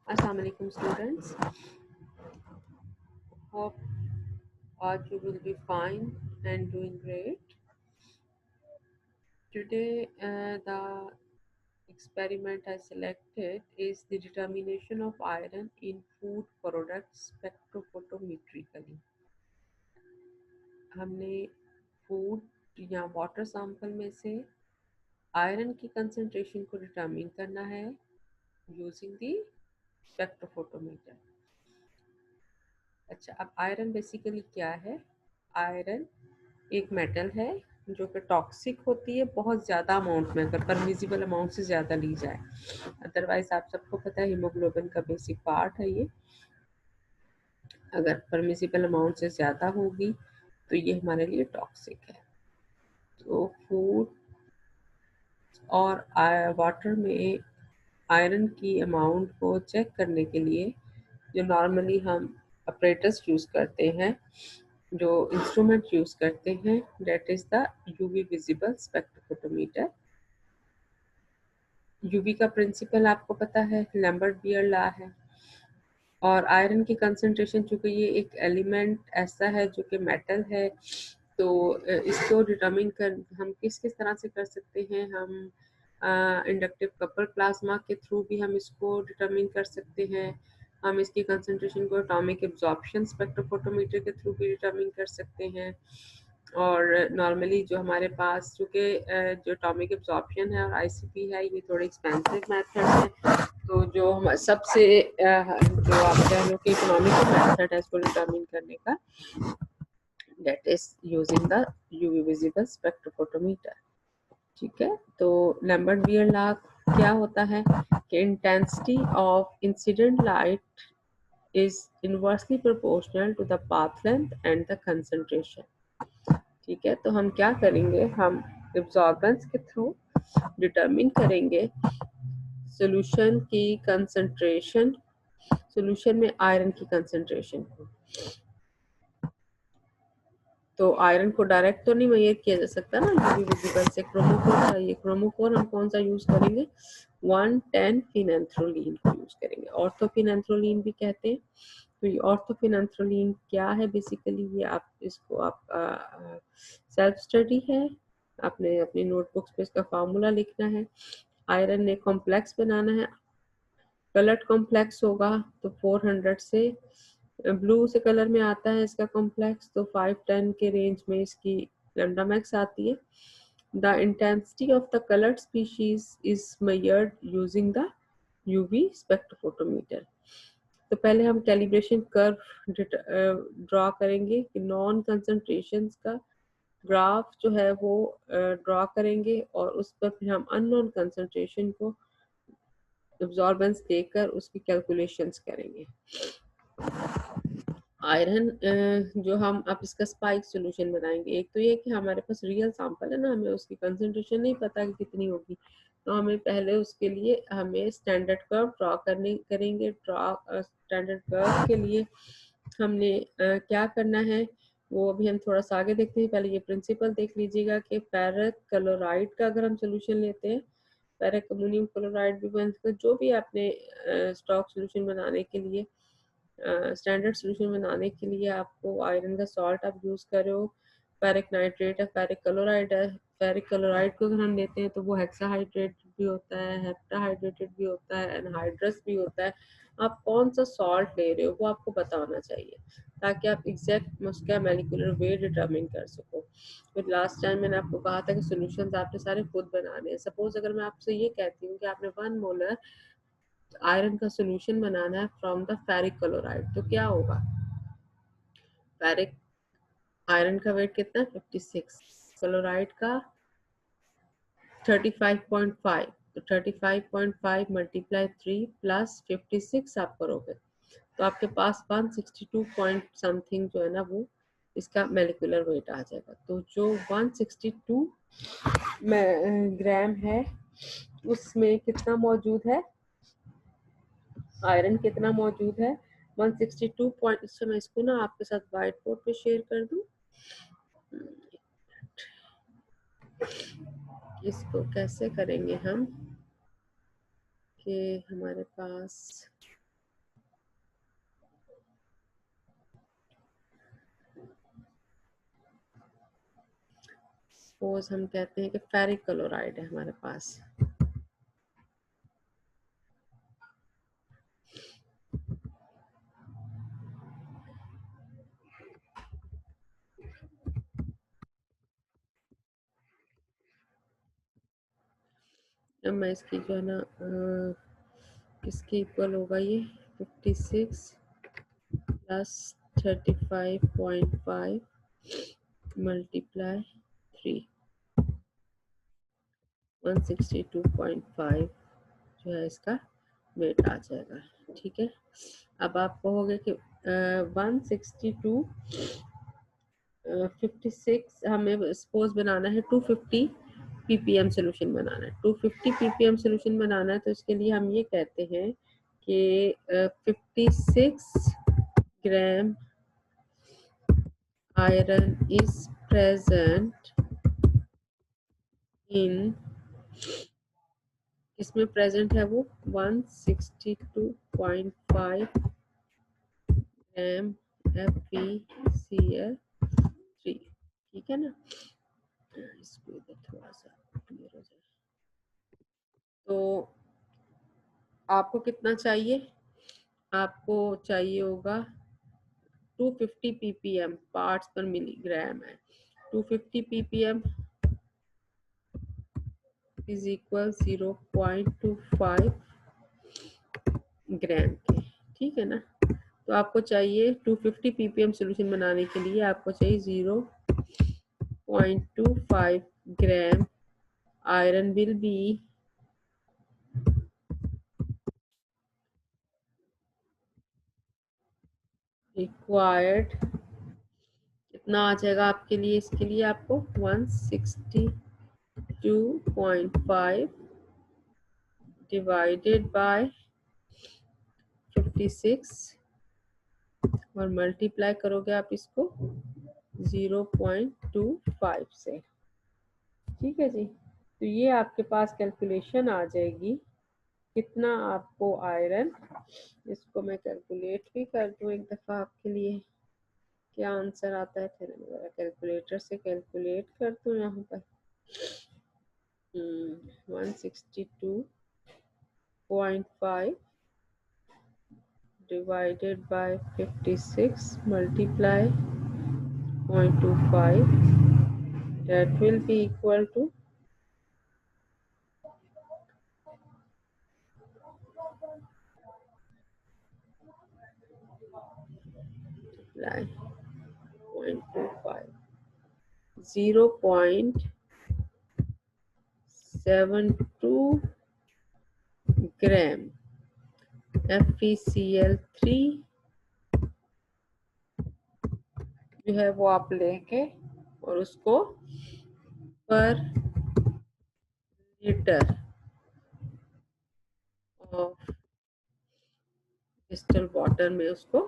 Assalamu alaikum students. Hope all you will be fine and doing great. Today the experiment I selected is the determination of iron in food products spectrophotometrically. हमने food या water sample में से iron की concentration को determine करना है using the spectrophotometer. अच्छा, अब आयरन बेसिकली क्या है? आयरन एक मेटल है जो कि टॉक्सिक होती है बहुत ज़्यादा अमाउंट में, अगर परमिजिबल अमाउंट से ज़्यादा ली जाए। अदरवाइज आप सबको पता है हीमोग्लोबिन का बेसिक पार्ट है ये। अगर परमिजिबल अमाउंट से ज़्यादा होगी तो ये हमारे लिए टॉक्सिक है। तो फूड और वाटर में आयरन की अमाउंट को चेक करने के लिए जो नॉर्मली हम अपरेटस यूज़ करते हैं, जो इंस्ट्रूमेंट यूज़ करते हैं, that is the UV visible spectrophotometer. UV का प्रिंसिपल आपको पता है, लैम्बर्ट बियर लॉ है। और आयरन की कंसंट्रेशन, चूँकि ये एक एलिमेंट ऐसा है जो कि मेटल है, तो इसको डिटरमिन कर हम किस तरह से कर सकते हैं? हम इंडक्टिव कपल प्लाज्मा के थ्रू भी हम इसको डिटरमिन कर सकते हैं। हम इसकी कंसंट्रेशन को एटॉमिक एब्जॉर्प्शन स्पेक्ट्रोफोटोमीटर के थ्रू भी डिटरमिन कर सकते हैं। और नॉर्मली जो हमारे पास, चूँकि जो एटॉमिक एब्जॉर्प्शन है और आईसीपी है, ये थोड़े एक्सपेंसिव मेथड है, तो जो हम सबसे जो आप कह लो कि इकोनॉमिकल मेथड है इसको डिटरमिन करने का, that is using the UV visible spectrophotometer. ठीक है, तो लैम्बर्ट बियर लॉ क्या होता है कि intensity of incident light is inversely proportional to the path length and the concentration. ठीक है, तो हम क्या करेंगे, हम एब्जॉर्बेंस के थ्रू डिटरमिन करेंगे सॉल्यूशन की कंसंट्रेशन, सॉल्यूशन में आयरन की कंसंट्रेशन को। तो आयरन को डायरेक्ट तो नहीं मेजर किया जा सकता ना, यूवी विजिबल से क्रोमोफोर चाहिए। क्रोमोफोर हम कौन सा यूज करेंगे? 110 फिनेंथ्रोलीन को यूज करेंगे, ऑर्थोफिनेंथ्रोलीन भी कहते हैं। तो ये ऑर्थोफिनेंथ्रोलीन क्या है बेसिकली, ये आप इसको आप सेल्फ स्टडी है, आपने अपनी नोटबुक्स पे इसका फार्मूला लिखना है। आयरन ने कॉम्प्लेक्स बनाना है, कलर्ड कॉम्प्लेक्स होगा तो 400 से, ब्लू से कलर में आता है इसका कॉम्प्लेक्स, तो 510 के रेंज में इसकी लैम्डा मैक्स आती है। The intensity of the coloured species is measured using the UV spectrophotometer. तो पहले हम कैलिब्रेशन कर्व ड्रॉ करेंगे कि नॉन कंसंट्रेशंस का ग्राफ जो है वो ड्रॉ करेंगे, और उस पर फिर हम अननोन कंसंट्रेशन को एब्जॉर्बेंस देकर उसकी कैलकुलेशंस करेंगे। आयरन जो हम अब इसका स्पाइक सॉल्यूशन बनाएंगे। एक तो ये कि हमारे पास रियल सैंपल है ना, हमें उसकी कंसंट्रेशन नहीं पता कि कितनी होगी, तो हमें पहले उसके लिए हमें स्टैंडर्ड कर्व ड्रॉ करेंगे। स्टैंडर्ड कर्व के लिए हमने क्या करना है वो अभी हम थोड़ा सा आगे देखते हैं। पहले ये प्रिंसिपल देख लीजिएगा कि फेरस क्लोराइड का अगर हम सोल्यूशन लेते हैं, फेरिक अमोनियम क्लोराइड भी बन सकता है, जो भी आपने स्टॉक सोल्यूशन बनाने के लिए, स्टैंडर्ड सोल्यूशन बनाने के लिए आपको आयरन का सॉल्ट आप यूज़ कर रहे हो, फेरिक नाइट्रेट है, फेरिक क्लोराइड है। फेरिक क्लोराइड को अगर हम लेते हैं तो वो हेक्साहाइड्रेट भी होता है, हेप्टाहाइड्रेटेड भी होता है, एनहाइड्रस भी होता है। आप कौन सा सॉल्ट ले रहे हो वो आपको पता होना चाहिए, ताकि आप एग्जैक्ट उसका मॉलिक्यूलर वेट डिटरमिन कर सको। फिर लास्ट टाइम मैंने आपको कहा था कि सॉल्यूशंस आपने सारे खुद बनाने हैं। सपोज अगर मैं आपसे ये कहती हूँ कि आपने 1 मोलर आयरन का सॉल्यूशन बनाना है फ्रॉम द फेरिक क्लोराइड, तो क्या होगा? फेरिक आयरन का वेट कितना? 56, क्लोराइड का 35.5, तो 35.5 मल्टीप्लाई 3 प्लस 56 आप करोगे तो आपके पास 162 पॉइंट समथिंग जो है ना वो इसका मोलिकुलर वेट आ जाएगा। तो जो 162 ग्राम है उसमें कितना मौजूद है, आयरन कितना मौजूद है? 162 पॉइंट। इससे मैं इसको ना आपके साथ व्हाइट बोर्ड पे शेयर कर दूं। इसको कैसे करेंगे हम कि हमारे पास सपोज हम कहते हैं कि फेरिक क्लोराइड है हमारे पास, अब मैं इसकी जो है ना किसके इक्वल होगा ये 56 प्लस 35.5 मल्टीप्लाई 3 162.5 जो है इसका वेट आ जाएगा। ठीक है, अब आप कहोगे कि 162 56 हमें सपोज बनाना है 250 ppm सोल्यूशन बनाना है, 250 ppm सोल्यूशन बनाना है, तो इसके लिए हम ये कहते हैं कि 56 ग्राम iron is present in, इसमें प्रेजेंट है वो 162.5 ग्राम FeCl3। ठीक है ना, इसको इधर थोड़ा सा क्लियर हो जाए। तो आपको कितना चाहिए, आपको चाहिए होगा 250 ppm पार्ट्स पर मिलीग्राम है, 250 ppm इज इक्वल 0.25 ग्राम के। ठीक है ना, तो आपको चाहिए 250 ppm सोल्यूशन बनाने के लिए आपको चाहिए 0.25 ग्राम आयरन विल बी रिक्वायर्ड। कितना आ जाएगा आपके लिए, इसके लिए आपको 162.5 डिवाइडेड बाय 56 और मल्टीप्लाई करोगे आप इसको 0.25 से। ठीक है जी, तो ये आपके पास कैलकुलेशन आ जाएगी कितना आपको आयरन, इसको मैं कैलकुलेट भी कर दूं एक दफ़ा आपके लिए, क्या आंसर आता है, फिर मैं कैलकुलेटर से कैलकुलेट कर दूं यहाँ पर। 162.5 divided by 56 multiply 0.25, that will be equal to 0.72 gram FeCl3 जो है वो आप लेके और उसको पर लीटर ऑफ डिस्टिल वाटर में उसको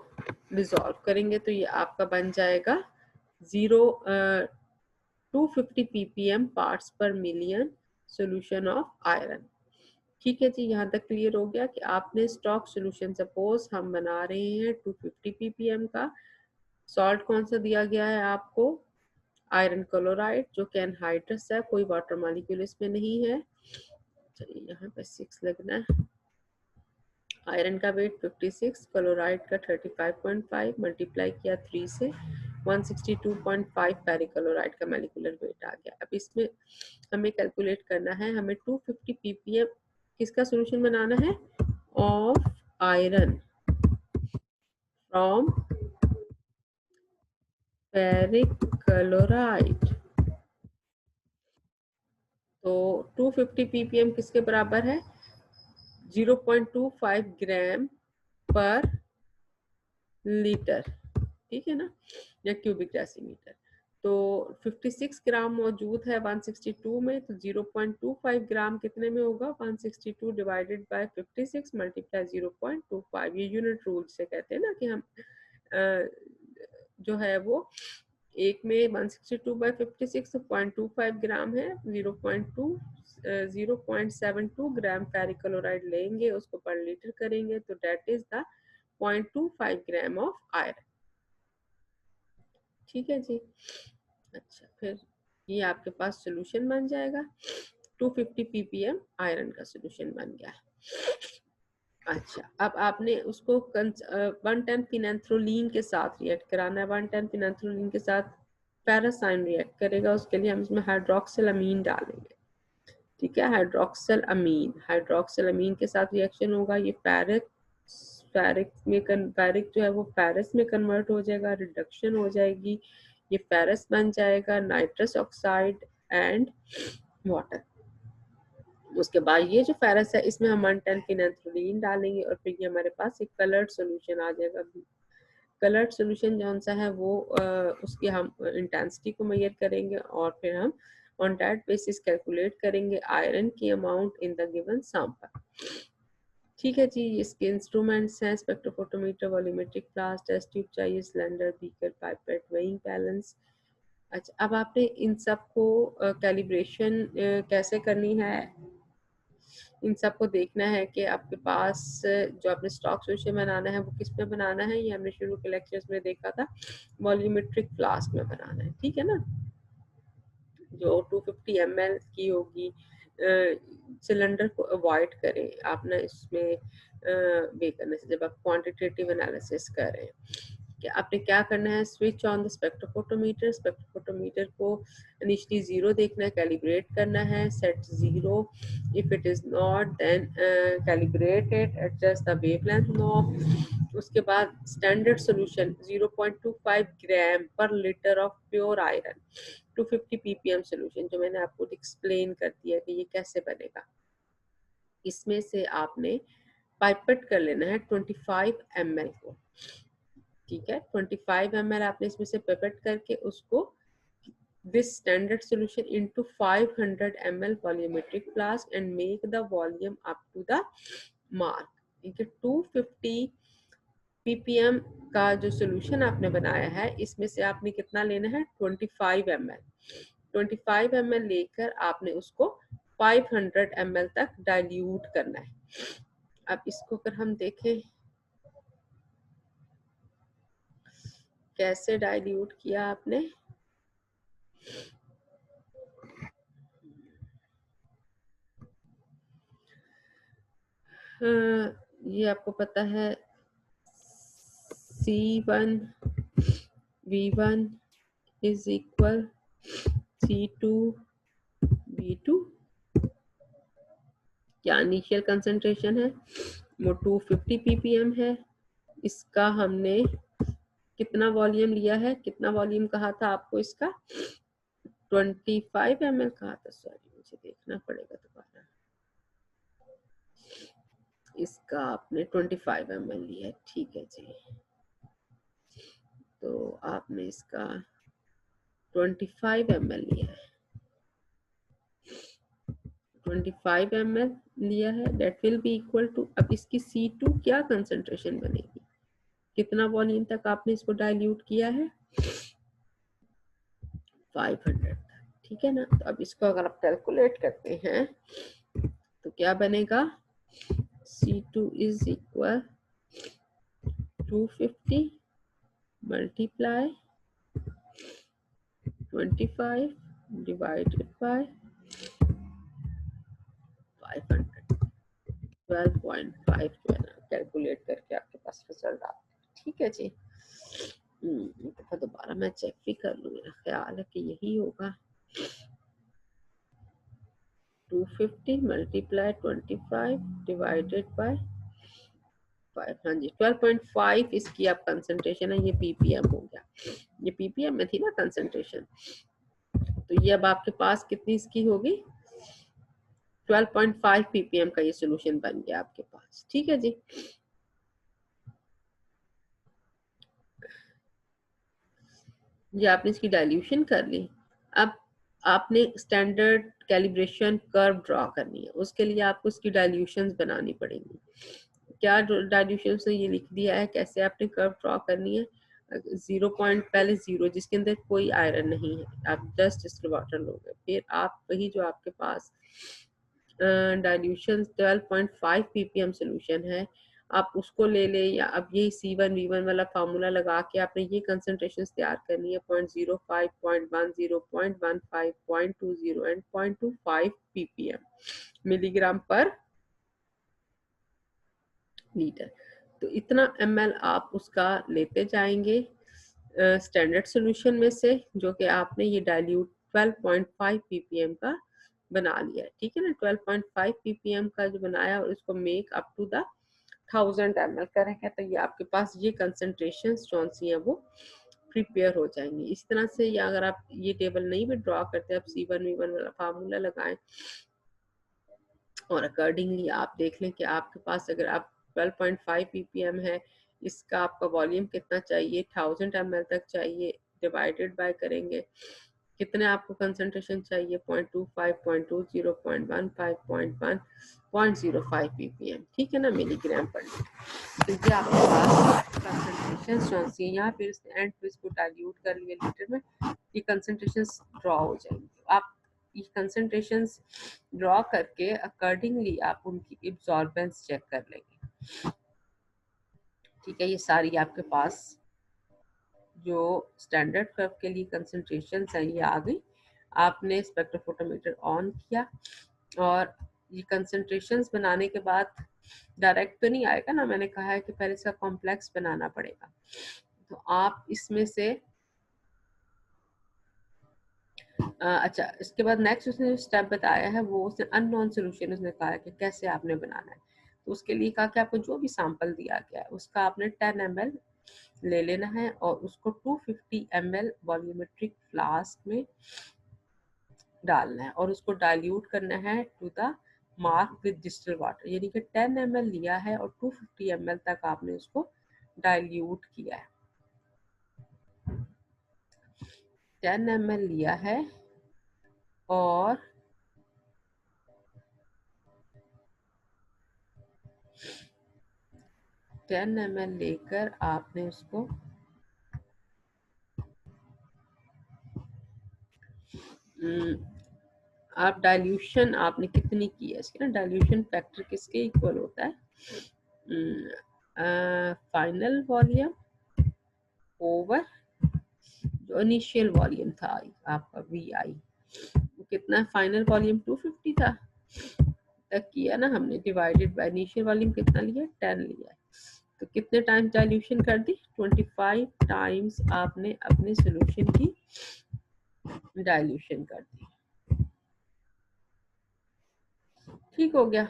डिसॉल्व करेंगे, तो ये आपका बन जाएगा 250 ppm पार्ट्स पर मिलियन सोल्यूशन ऑफ आयरन। ठीक है जी, यहाँ तक क्लियर हो गया कि आपने स्टॉक सोल्यूशन, सपोज हम बना रहे हैं 250 ppm का, सॉल्ट कौन सा दिया गया है आपको, आयरन क्लोराइड जो कि एनहाइड्रस है, कोई वाटर मॉलिक्यूल इसमें नहीं है। चलिए यहाँ पे 6 लगना है, आयरन का वेट 56, क्लोराइड का 35.5 मल्टीप्लाई किया 3 से 162.5 पेरिक्लोराइड का मॉलिक्यूलर वेट आ गया। अब इसमें हमें कैलकुलेट करना है, हमें 250 ppm किसका सोल्यूशन बनाना है, ऑफ आयरन फ्रॉम पेरिक्लोराइड। तो 250 ppm किसके बराबर है, 0.25 ग्राम पर लीटर। ठीक है ना, या क्यूबिक डेसीमीटर। तो 56 ग्राम मौजूद है 162 में, तो 0.25 ग्राम कितने में होगा, 162 डिवाइडेड बाय 56 मल्टीप्लाई 0.25। ये यूनिट रूल से कहते हैं ना कि हम जो है वो एक में 162/56 0.25 ग्राम है, 0.72 ग्राम फेरिक क्लोराइड लेंगे, उसको पर लीटर करेंगे तो that is the 0.25 gram of iron. ठीक है जी। अच्छा, फिर ये आपके पास सोल्यूशन बन जाएगा, 250 ppm आयरन का सोल्यूशन बन गया। अच्छा, अब आपने उसको 110 फिनेंथ्रोलीन के साथ रिएक्ट कराना है। 110 फिनेंथ्रोलीन के साथ पैरासाइन रिएक्ट करेगा, उसके लिए हम इसमें हाइड्रोक्सिल अमीन डालेंगे। ठीक है, हाइड्रोक्सिल अमीन के साथ रिएक्शन होगा, ये फेरिक जो है वो फेरस में कन्वर्ट हो जाएगा, रिडक्शन हो जाएगी, ये फेरस बन जाएगा, नाइट्रस ऑक्साइड एंड वाटर। उसके बाद ये जो फेरस है इसमें हम 110 फिनेंथ्रोलीन डालेंगे और फिर ये हमारे पास एक कलर्ड सॉल्यूशन आ जाएगा। कलर्ड सॉल्यूशन जौन सा है वो उसकी हम इंटेंसिटी को मेजर करेंगे और फिर हम ऑन दैट बेसिस कैलकुलेट करेंगे आयरन की amount in the given sample. ठीक है जी, इसके इंस्ट्रूमेंट्स हैं spectrophotometer, volumetric flask, test tube चाहिए, cylinder, beaker, pipette, weighing balance. अच्छा, अब आपने इन सब को कैलिब्रेशन कैसे करनी है, इन सबको देखना है कि आपके पास जो आपने स्टॉक सोल्यूशन बनाना है वो किस में बनाना है। ये हमने शुरू के लेक्चर्स में देखा था, वॉल्यूमेट्रिक फ्लास्क में बनाना है। ठीक है ना, जो 250 ml की होगी। सिलेंडर को अवॉइड करें आप ना इसमें वे करने से, जब आप क्वांटिटेटिव एनालिसिस कर रहे हैं। कि आपने क्या करना है, switch on the spectrophotometer, spectrophotometer को इनिशियली 0 देखना है, कैलिब्रेट करना है, set 0, if it is not then calibrate it, adjust the wavelength knob. उसके बाद standard solution 0.25 gram per litre of pure iron, 250 ppm solution, जो मैंने आपको एक्सप्लेन कर दिया कि ये कैसे बनेगा। इसमें से आपने पाइपेट कर लेना है 25 ml को। ठीक है, 25 ml आपने इसमें से पाइपेट करके उसको this standard solution into 500 ml volumetric flask and make the volume up to the mark। ठीक है, 250 ppm का जो सोल्यूशन आपने बनाया है इसमें से आपने कितना लेना है, 25 ml। 25 ml लेकर आपने उसको 500 ml तक डाइल्यूट करना है। अब इसको अगर हम देखें कैसे डाइल्यूट किया आपने, ये आपको पता है C1 V1 is equal C2 V2, क्या इनिशियल कंसंट्रेशन है वो 250 ppm है। इसका हमने कितना वॉल्यूम लिया है, कितना वॉल्यूम कहा था आपको, इसका 25 ml कहा था, सॉरी मुझे देखना पड़ेगा दोबारा। इसका आपने 25 ml लिया है, ठीक है जी। तो आपने इसका 25 ml लिया है, 25 ml लिया है, that will be equal to, अब इसकी C2 क्या कंसंट्रेशन बनेगी, कितना वॉल्यूम तक आपने इसको डाइल्यूट किया है, 500। ठीक है ना, तो अब इसको अगर आप कैलकुलेट करते हैं तो क्या बनेगा, C2 is equal 250 multiply 25 divided by 500, 12.5 जो है ना, कैलकुलेट करके आपके पास रिजल्ट आता है। ठीक है जी, एक दफा दोबारा मैं चेक भी कर लूँ, मेरा ख्याल है कि यही होगा, 250 मल्टीप्लाई 25 डिवाइडेड बाय 5, हाँ जी 12.5 इसकी आप कंसंट्रेशन है, ये ppm हो गया, ये ppm में थी ना कंसंट्रेशन, तो ये अब आपके पास कितनी इसकी होगी, 12.5 ppm का ये सोल्यूशन बन गया आपके पास। ठीक है जी, ये आपने इसकी डाइल्यूशन कर ली। अब आपने स्टैंडर्ड कैलिब्रेशन कर्व ड्रॉ करनी है, उसके लिए आपको इसकी डाइल्यूशंस बनानी पड़ेंगी। क्या डाइल्यूशन से ये लिख दिया है कैसे आपने कर्व ड्रॉ करनी है, 0 पॉइंट पहले 0 जिसके अंदर कोई आयरन नहीं है, आप जस्ट डिस्टिल वाटर लोगे। फिर आप वही जो आपके पास डाइल्यूशन 12.5 ppm सोल्यूशन है, आप उसको ले लें, या अब यही C1V1 वाला फार्मूला लगा के आपने ये कंसंट्रेशन तैयार करनी है 0.05, 0.10, 0.15, 0.20 एंड 0.25 ppm मिलीग्राम पर लीटर। तो इतना ml आप उसका लेते जाएंगे स्टैंडर्ड सॉल्यूशन में से, जो कि आपने ये डाइल्यूट 12.5 ppm का बना लिया है, ठीक है ना। 12.5 ppm का जो बनाया और इसको make up to the 1000 ml करेंगे, तो ये आपके पास ये कंसंट्रेशन कौन सी है वो प्रिपेयर हो जाएंगी इस तरह से। या अगर आप ये टेबल नहीं भी ड्रॉ करते, आप C1V1 वाला फार्मूला लगाएं और अकॉर्डिंगली आप देख लें कि आपके पास अगर आप 12.5 ppm है, इसका आपका वॉल्यूम कितना चाहिए, 1000 ml तक चाहिए, डिवाइडेड बाय करेंगे कितने आपको कंसंट्रेशन चाहिए, 0.25, 0.20, 0.15, 0.1, 0.05 ppm, ठीक है ना, मिलीग्राम पर लीटर। तो ये आपके पास कंसंट्रेशन चौंसी है। यहाँ फिर एंड पे इसको डाइल्यूट कर लिए लीटर में, ये कंसंट्रेशन ड्रॉ हो जाएंगे। आप ये कंसंट्रेशंस ड्रॉ करके अकॉर्डिंगली आप उनकी एब्जॉर्बेंस चेक कर लेंगे, ठीक है। ये सारी आपके पास जो स्टैंडर्ड कर्व के लिए कंसंट्रेशन है ये आ गई। आपने स्पेक्ट्रोफोटोमीटर ऑन किया और ये कंसंट्रेशंस बनाने के बाद डायरेक्ट तो नहीं आएगा ना, मैंने कहा है कि पहले इसका कॉम्प्लेक्स बनाना पड़ेगा। तो आप इसमें से अच्छा, इसके बाद नेक्स्ट उसने जो स्टेप बताया है वो उसने अननोन सोल्यूशन उसने कहा है कि कैसे आपने बनाना है। तो उसके लिए कहा कि आपको जो भी सैंपल दिया गया है उसका आपने 10 ml ले लेना है और उसको 250 ml वॉल्यूमेट्रिक फ्लास्क में डालना है और उसको डाइल्यूट करना है to the mark with distil water, यानी कि 10 ml लिया है और 250 ml तक आपने उसको डाइल्यूट किया है। 10 ml लिया है और 10 ml लेकर आपने उसको आप डाइल्यूशन आपने कितनी की है इसके ना, डाइल्यूशन फैक्टर किसके इक्वल होता है, फाइनल वॉल्यूम ओवर जो इनिशियल वॉल्यूम था आपका VI, कितना फाइनल वॉल्यूम 250 था तक किया ना हमने, डिवाइडेड बाय इनिशियल वॉल्यूम कितना लिया, 10 लिया है। तो कितने टाइम्स डाइल्यूशन कर दी, 25 टाइम्स आपने अपने सोल्यूशन की डाइल्यूशन कर दी, ठीक हो गया।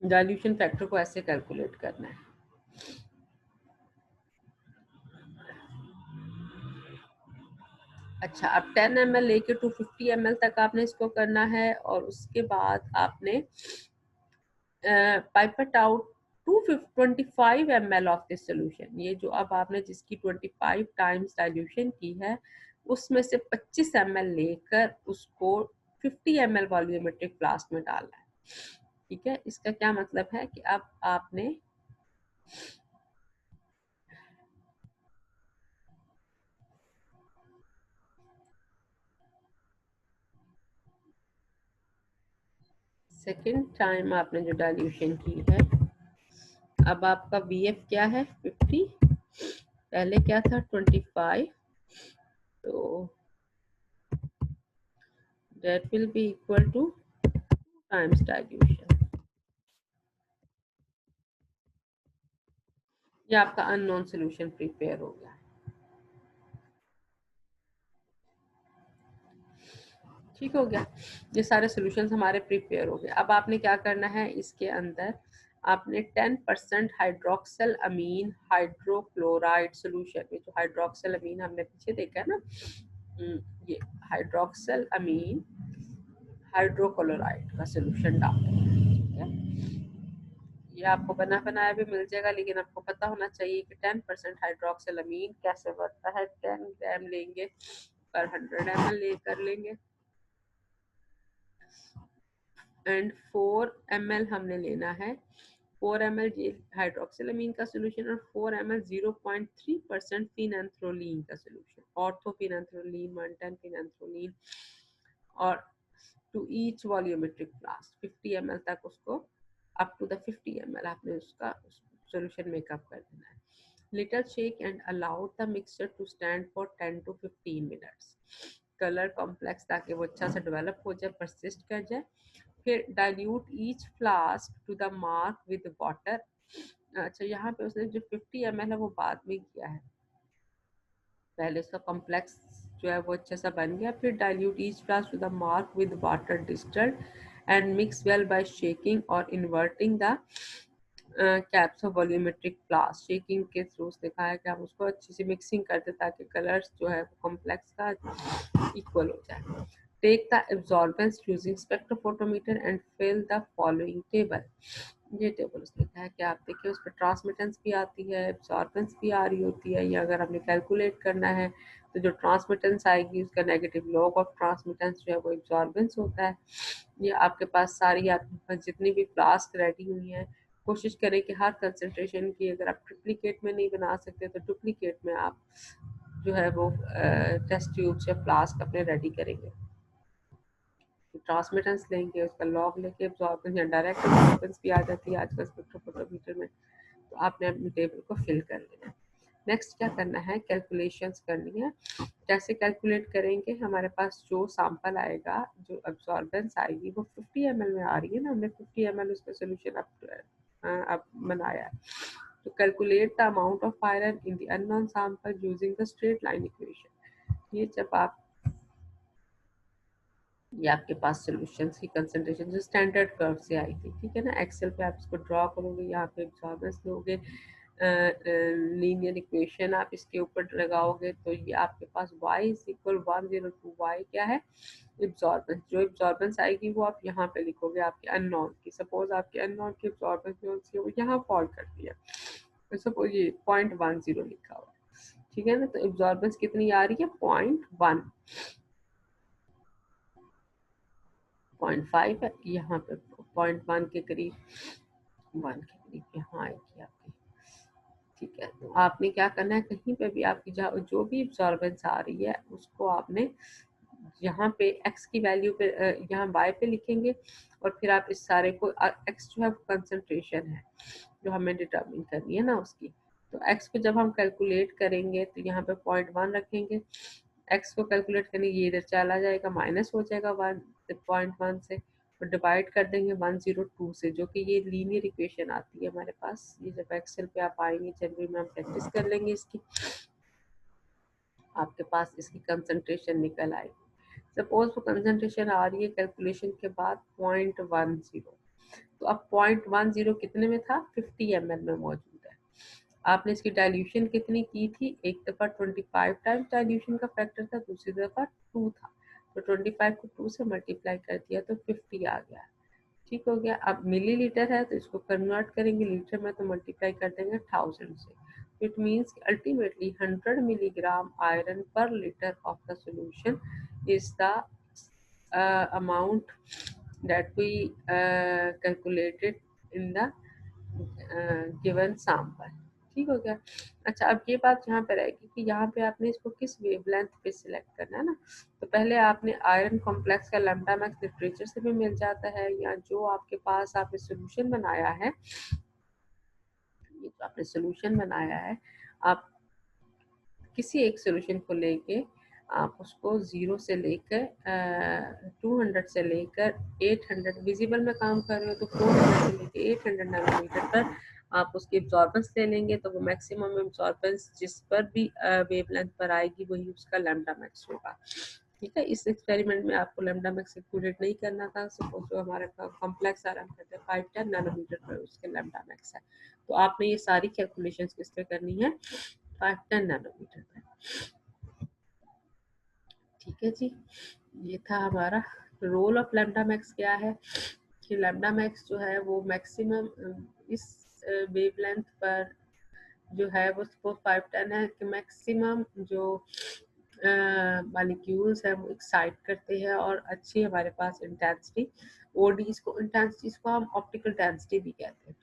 डाइल्यूशन फैक्टर को ऐसे कैलकुलेट करना है। अच्छा, अब 10 ml लेके 250 ml तक आपने इसको करना है और उसके बाद आपने pipette out 225 ml of this solution, ये जो अब आपने जिसकी 25 टाइम्स डाइल्यूशन की है उसमें से 25 ml लेकर उसको 50 ml वॉल्यूमेट्रिक फ्लास्क में डालना है, ठीक है। इसका क्या मतलब है कि अब आपने सेकेंड टाइम आपने जो डाइल्यूशन की है, अब आपका VF क्या है 50, पहले क्या था 25, तो that will be equal to times dilution। ये आपका अननोन सोल्यूशन प्रिपेयर हो गया, ठीक हो गया। ये सारे सॉल्यूशंस हमारे प्रिपेयर हो गए। अब आपने क्या करना है, इसके अंदर आपने 10% हाइड्रोक्सल अमीन हाइड्रोक्लोराइड सोल्यूशन में, जो हाइड्रोक्सल अमीन हमने पीछे देखा है ना, ये हाइड्रोक्सल अमीन हाइड्रोक्लोराइड का सोल्यूशन डालते हैं, ठीक है। ये आपको बना बनाया भी मिल जाएगा, लेकिन आपको पता होना चाहिए कि 10% हाइड्रोक्सल अमीन कैसे बनता है। 10 ग्राम लेंगे पर 100 ml लेकर लेंगे एंड 4 ml हमने लेना है 4 ml हाइड्रोक्सिलामीन का सोल्यूशन और 4 ml 0.3% फिनांथ्रोलीन का सोल्यूशन, ऑर्थोफिनांथ्रोलीन, मंटनफिनांथ्रोलीन, और to each volumetric flask 50 ml तक उसको, अप टू द 50 ml आपने उसका सोल्यूशन मेकअप कर देना है। Little shake and allow the mixture to stand for 10 to 15 minutes. Colour complex ताकि वो अच्छा से डेवलप हो जाए, परसिस्ट कर जाए। फिर dilute each flask to the mark with water. अच्छा, यहाँ पे उसने जो 50 ml है वो बाद में किया है, पहले इसका कॉम्प्लेक्स जो है वो अच्छा सा बन गया। फिर dilute each flask to the mark with water distilled and mix well by shaking और inverting the caps of volumetric flask. Shaking के थ्रू उसने कहा है कि आप उसको अच्छी सी मिक्सिंग कर दे ताकि कलर्स जो है कॉम्प्लेक्स का इक्वल हो जाए। Take the absorbance using spectrophotometer and fill the following table. ये टेबल उसने कहा है कि आप देखिए उस पर ट्रांसमिटेंस भी आती है, एब्जॉर्बेंस भी आ रही होती है, या अगर आपने कैलकुलेट करना है तो जो ट्रांसमिटेंस आएगी उसका नेगेटिव लॉग ऑफ ट्रांसमिटेंस जो है वो एब्जॉर्बेंस होता है। ये आपके पास सारी, आपके पास जितनी भी फ्लास्क रेडी हुई हैं, कोशिश करें कि हर कंसंट्रेशन की, अगर आप ट्रिप्लिकेट में नहीं बना सकते तो डुप्लीकेट में आप जो है वो टेस्ट ट्यूब से फ्लास्क अपने रेडी करेंगे। ट्रांसमिटेंस लेंगे, उसका लॉग लेके एब्जॉर्बेंस या डायरेक्ट एब्जॉर्बेंस भी आ जाती है आजकल स्पेक्ट्रोफोटोमीटर में, तो आपने अपनी टेबल को फिल कर लेना है। नेक्स्ट क्या करना है, कैलकुलेशंस करनी है। कैसे कैलकुलेट करेंगे, हमारे पास जो सैंपल आएगा, जो एब्जॉर्बेंस आएगी वो 50 ml में आ रही है ना, हमने 50 ml उसका सोल्यूशन अब बनाया है। तो calculate the amount of iron in the unknown sample using the straight line equation. ये जब आप, ये आपके पास सॉल्यूशंस की कंसंट्रेशन जो स्टैंडर्ड कर्व से आई थी, ठीक है ना, एक्सेल पे आप इसको ड्रॉ करोगे, यहाँ पे एब्जॉर्बेंस लोगे, लीनियर इक्वेशन आप इसके ऊपर लगाओगे, तो ये आपके पास y इज इक्वल 102 y क्या है, एब्जॉर्बेंस। जो एब्जॉर्बेंस आएगी वो आप यहाँ पे लिखोगे आपके अननोन की। सपोज आपके अननोन की एब्जॉर्बेंस जो है वो यहाँ फॉल करती है, तो सपोज ये 0.10 लिखा हुआ है, ठीक है ना, तो एब्जॉर्बेंस कितनी आ रही है, 0.1, 0.5 है, यहाँ पे 0.1 के करीब, 1 के करीब यहाँ आएगी आपकी। ठीक है, तो आपने क्या करना है, कहीं पे भी आपकी जो भी एब्जॉर्बेंस आ रही है उसको आपने यहाँ पे x की वैल्यू पे, यहाँ y पे लिखेंगे, और फिर आप इस सारे को, x जो है कंसंट्रेशन है जो हमें डिटरमिन करनी है ना उसकी, तो x को जब हम कैलकुलेट करेंगे तो यहाँ पे 0.1 रखेंगे, x को कैलकुलेट करने ये इधर चला जाएगा, माइनस हो जाएगा 1.1 से, और डिवाइड कर देंगे 102 से, जो कि ये लीनियर इक्वेशन आती है हमारे पास। ये जब एक्सेल पे आप आएंगे जनवरी में हम प्रैक्टिस कर लेंगे इसकी, आपके पास इसकी कंसंट्रेशन निकल आएगी। सपोज वो कंसंट्रेशन आ रही है कैलकुलेशन के बाद 0.10, तो अब 0.10 कितने में था, 50 ml में मौजूद है। आपने इसकी डाइल्यूशन कितनी की थी, एक दफ़ा 25 टाइम्स डाइल्यूशन का फैक्टर था, दूसरी दफ़ा 2 था, तो 25 को 2 से मल्टीप्लाई कर दिया तो 50 आ गया। ठीक हो गया। अब मिलीलीटर है तो इसको कन्वर्ट करेंगे लीटर में, तो मल्टीप्लाई कर देंगे 1000 से। It means ultimately 100 milligram iron per litre of the solution is the amount that we calculated in the given sample. ठीक हो गया। अच्छा, अब ये बात यहाँ पे रहेगी कि यहाँ पे आपने इसको किस वेवलेंथ पे सिलेक्ट करना है ना, तो पहले आपने आयरन कॉम्प्लेक्स का लैम्डा मैक्स लिटरेचर से भी मिल जाता है, या जो आपके पास आपने सोल्यूशन बनाया है, ये जो आपने सोल्यूशन बनाया है, आप किसी एक सोल्यूशन को लेके आप उसको 0 से लेकर 200 से लेकर 800, विजिबल में काम कर रहे हो तो 400 से लेकर 800 नैनोमीटर पर आप उसकी एब्जॉर्बेंस ले लेंगे, तो वो मैक्सिमम एब्जॉर्बेंस जिस पर भी वेवलेंथ पर आएगी वही उसका लैम्डा मैक्स होगा। ठीक है, इस एक्सपेरिमेंट में आपको लैम्डा मैक्स कैलकुलेट नहीं करना था। सपोज जो हमारा कॉम्प्लेक्स आ रहा है 510 नैनोमीटर पर उसके लैम्डा मैक्स है, तो आपने ये सारी कैलकुलेशंस किस पे करनी है, 510 नैनोमीटर पर। ठीक है जी, ये था हमारा रोल ऑफ लैम्डा मैक्स क्या है, कि लैम्डा मैक्स जो है वो मैक्सिमम इस वेवलेंथ पर जो है वो सपोज 510 है, कि मैक्सिमम जो मालिक्यूल्स है वो एक्साइट करते हैं और अच्छी हमारे पास इंटेंसिटी, ओडीज को, इंटेंसिटीज को हम ऑप्टिकल डेंसिटी भी कहते हैं,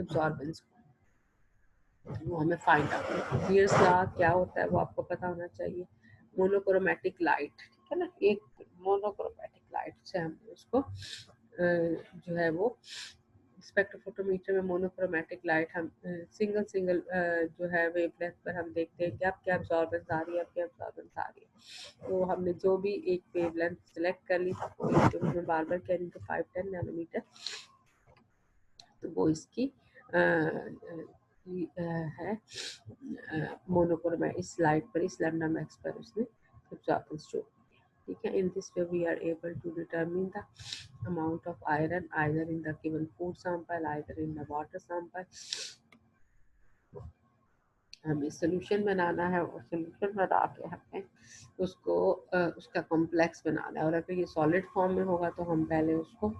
एब्जॉर्बेंस को, वो हमें फाइंड आउट। पियर्स लॉ क्या होता है वो आपको पता होना चाहिए। मोनोक्रोमेटिक लाइट, ठीक है ना, एक मोनोक्रोमेटिक लाइट से हम उसको जो है वो स्पेक्ट्रोफोटोमीटर में मोनोक्रोमेटिक लाइट हम सिंगल सिंगल जो है वेवलेंथ पर हम देखते हैं कि अब क्या एब्जॉर्बेंस आ रही है, अब क्या एब्जॉर्बेंस आ रही है। तो हमने जो भी एक वेवलेंथ सेलेक्ट कर ली, जो मैं बार बार कह रही हूँ 5-10 नैनोमीटर, तो वो इसकी है मोनोक्रोमेटिक, इस लाइट पर, इस लैम्डा मैक्स पर उसने एब्जॉर्बेंस शो, ठीक है। In this way we are able to determine the amount of iron either in the given food sample, either in the water sample। हमें सोल्यूशन बनाना है और सोल्यूशन बना के हमें उसको उसका कॉम्प्लेक्स बनाना है। और अगर ये सॉलिड फॉर्म में होगा तो हम पहले उसको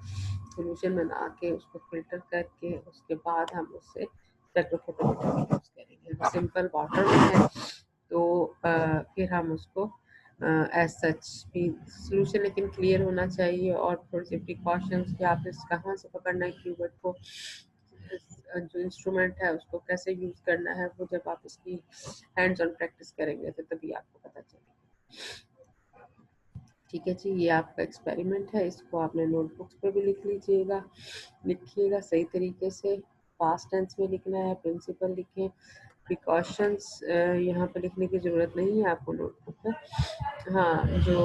सोल्यूशन बना के उसको फिल्टर करके उसके बाद हम उससे स्पेक्ट्रोफोटोमीटर यूज करेंगे। सिंपल वाटर में है तो फिर हम उसको एज सच भी सोल्यूशन लेकिन क्लियर होना चाहिए और थोड़ी सी प्रिकॉशंस कि आप इस कहाँ से पकड़ना है क्यूबेट को, जो इंस्ट्रूमेंट है उसको कैसे यूज करना है, वो जब आप इसकी हैंड्स ऑन प्रैक्टिस करेंगे तो तभी आपको पता चलेगा। ठीक है जी, ये आपका एक्सपेरिमेंट है, इसको आपने नोटबुक्स पे भी लिख लीजिएगा, लिखिएगा सही तरीके से, पास्ट टेंस में लिखना है, प्रिंसिपल लिखें, प्रिकॉशंस यहाँ पे लिखने की ज़रूरत नहीं है आपको नोटबुक में। हाँ, जो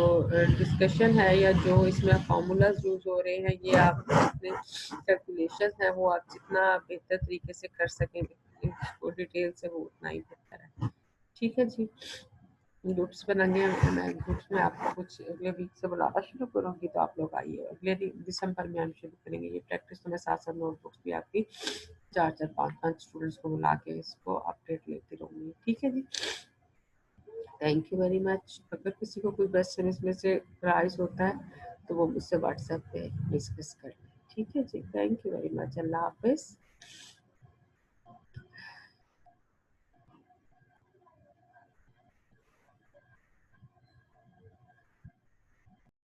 डिस्कशन है या जो इसमें फार्मूलाज यूज हो रहे हैं, ये आप जितने कैलकुलेशन है वो आप जितना बेहतर तरीके से कर सकेंगे इसको डिटेल से, वो उतना ही बेहतर है। ठीक है जी, ग्रुप्स बनेंगे, मैं ग्रुप्स में आपको कुछ अगले वीक से बुलाना शुरू करूँगी, तो आप लोग आइए। अगले दिसंबर में हम शुरू करेंगे ये प्रैक्टिस, तो मैं साथ साथ नोटबुक्स भी आपकी 4-4, 5-5 स्टूडेंट्स को बुला के इसको अपडेट लेती रहूँगी। ठीक है जी, थैंक यू वेरी मच। अगर किसी को कोई क्वेश्चन इसमें से राइज होता है तो वो मुझसे व्हाट्सएप पे डिस्कस कर लें। ठीक है जी, थैंक यू वेरी मच, अल्लाह हाफिज़।